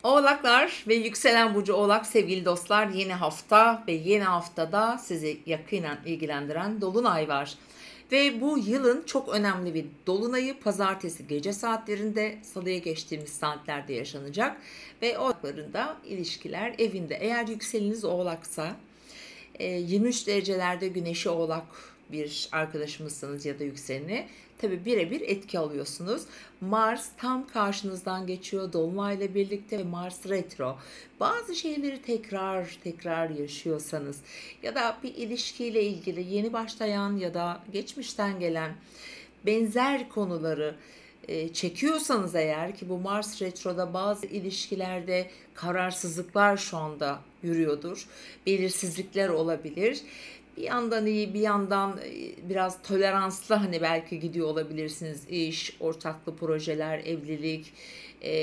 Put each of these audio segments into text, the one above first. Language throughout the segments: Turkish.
Oğlaklar ve yükselen burcu Oğlak sevgili dostlar, yeni hafta ve yeni haftada sizi yakinen ilgilendiren dolunay var. Ve bu yılın çok önemli bir dolunayı pazartesi gece saatlerinde, salıya geçtiğimiz saatlerde yaşanacak. Ve oğlakların da ilişkiler evinde. Eğer yükseleniz Oğlaksa 23 derecelerde güneşi Oğlak bir arkadaşımızsanız ya da yükseleni tabi birebir etki alıyorsunuz. Mars tam karşınızdan geçiyor dolunayla birlikte ve Mars retro. Bazı şeyleri tekrar tekrar yaşıyorsanız ya da bir ilişkiyle ilgili yeni başlayan ya da geçmişten gelen benzer konuları çekiyorsanız eğer, ki bu Mars retroda bazı ilişkilerde kararsızlıklar şu anda yürüyordur. Belirsizlikler olabilir. Bir yandan iyi, bir yandan biraz toleranslı hani belki gidiyor olabilirsiniz. İş, ortaklı projeler, evlilik,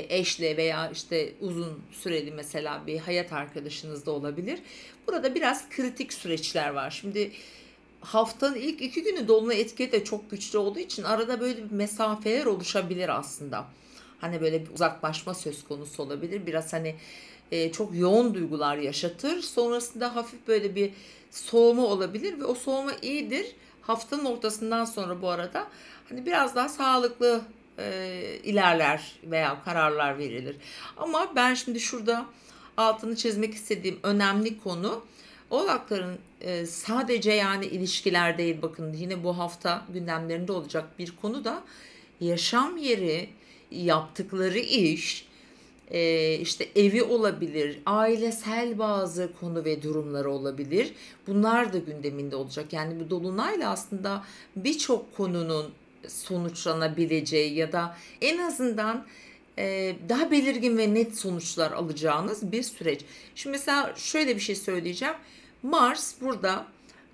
eşle veya işte uzun süreli mesela bir hayat arkadaşınız da olabilir. Burada biraz kritik süreçler var. Şimdi haftanın ilk 2 günü dolunay etkili de çok güçlü olduğu için arada böyle bir mesafeler oluşabilir aslında. Hani böyle bir uzaklaşma söz konusu olabilir. Biraz hani çok yoğun duygular yaşatır. Sonrasında hafif böyle bir soğuma olabilir ve o soğuma iyidir. Haftanın ortasından sonra bu arada hani biraz daha sağlıklı ilerler veya kararlar verilir. Ama ben şimdi şurada altını çizmek istediğim önemli konu, Oğlakların sadece yani ilişkiler değil, bakın yine bu hafta gündemlerinde olacak bir konu da yaşam yeri, yaptıkları iş, işte evi olabilir, ailesel bazı konu ve durumları olabilir. Bunlar da gündeminde olacak. Yani bu dolunayla aslında birçok konunun sonuçlanabileceği ya da en azından daha belirgin ve net sonuçlar alacağınız bir süreç. Şimdi mesela şöyle bir şey söyleyeceğim. Mars burada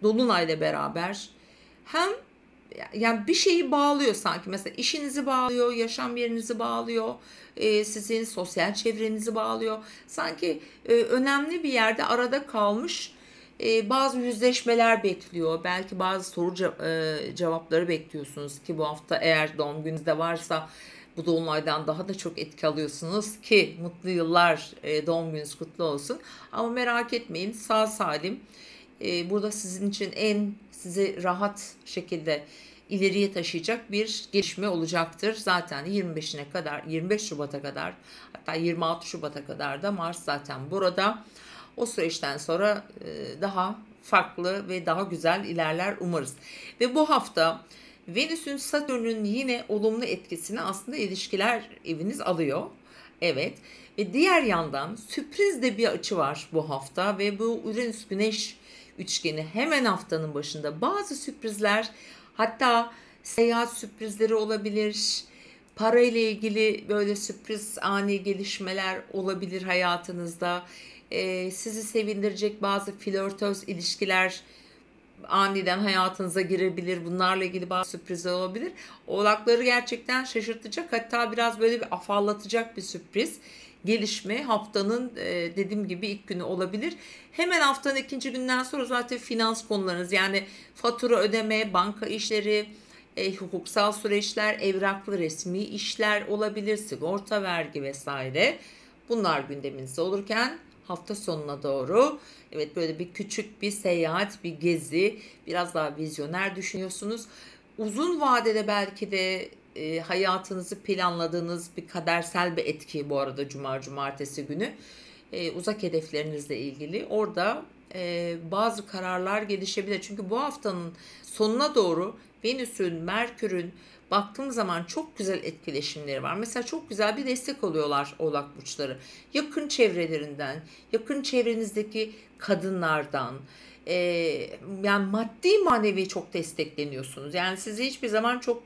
dolunayla beraber hem yani bir şeyi bağlıyor sanki. Mesela işinizi bağlıyor, yaşam yerinizi bağlıyor, sizin sosyal çevrenizi bağlıyor. Sanki önemli bir yerde arada kalmış bazı yüzleşmeler bekliyor. Belki bazı soru cevapları bekliyorsunuz ki bu hafta eğer doğum gününüzde varsa bu dolunaydan daha da çok etki alıyorsunuz ki mutlu yıllar, doğum gününüz kutlu olsun. Ama merak etmeyin, sağ salim burada sizin için en sizi rahat şekilde ileriye taşıyacak bir gelişme olacaktır. Zaten 25'ine kadar, 25 Şubat'a kadar, hatta 26 Şubat'a kadar da Mars zaten burada. O süreçten sonra daha farklı ve daha güzel ilerler umarız. Ve bu hafta Venüs'ün Satürn'ün yine olumlu etkisini aslında ilişkiler eviniz alıyor. Evet. Ve diğer yandan sürpriz de bir açı var bu hafta ve bu Uranüs Güneş üçgeni hemen haftanın başında. Bazı sürprizler, hatta seyahat sürprizleri olabilir. Para ile ilgili böyle sürpriz ani gelişmeler olabilir hayatınızda. Sizi sevindirecek bazı flörtöz ilişkiler aniden hayatınıza girebilir. Bunlarla ilgili bazı sürprizler olabilir. Oğlakları gerçekten şaşırtacak, hatta biraz böyle bir afallatacak bir sürpriz gelişme haftanın dediğim gibi ilk günü olabilir. Hemen haftanın ikinci günden sonra zaten finans konularınız, yani fatura ödeme, banka işleri, hukuksal süreçler, evraklı resmi işler olabilir, sigorta, vergi vesaire. Bunlar gündeminizde olurken hafta sonuna doğru evet böyle bir küçük bir seyahat, bir gezi, biraz daha vizyoner düşünüyorsunuz. Uzun vadede belki de hayatınızı planladığınız bir kadersel bir etki bu arada cumartesi günü. Uzak hedeflerinizle ilgili orada bazı kararlar gelişebilir. Çünkü bu haftanın sonuna doğru Venüs'ün, Merkür'ün baktığım zaman çok güzel etkileşimleri var. Mesela çok güzel bir destek oluyorlar Oğlak burçları. Yakın çevrelerinden, yakın çevrenizdeki kadınlardan, e, yani maddi manevi çok destekleniyorsunuz. Yani sizi hiçbir zaman çok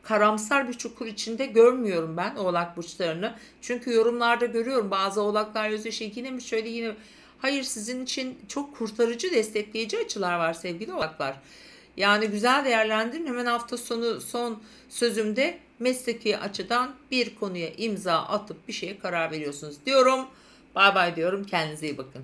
karamsar bir çukur içinde görmüyorum ben Oğlak burçlarını. Çünkü yorumlarda görüyorum bazı Oğlaklar yazıyor, şey yine mi şöyle yine. Hayır, sizin için çok kurtarıcı, destekleyici açılar var sevgili Oğlaklar. Yani güzel değerlendirin. Hemen hafta sonu son sözümde mesleki açıdan bir konuya imza atıp bir şeye karar veriyorsunuz diyorum. Bay bay diyorum. Kendinize iyi bakın.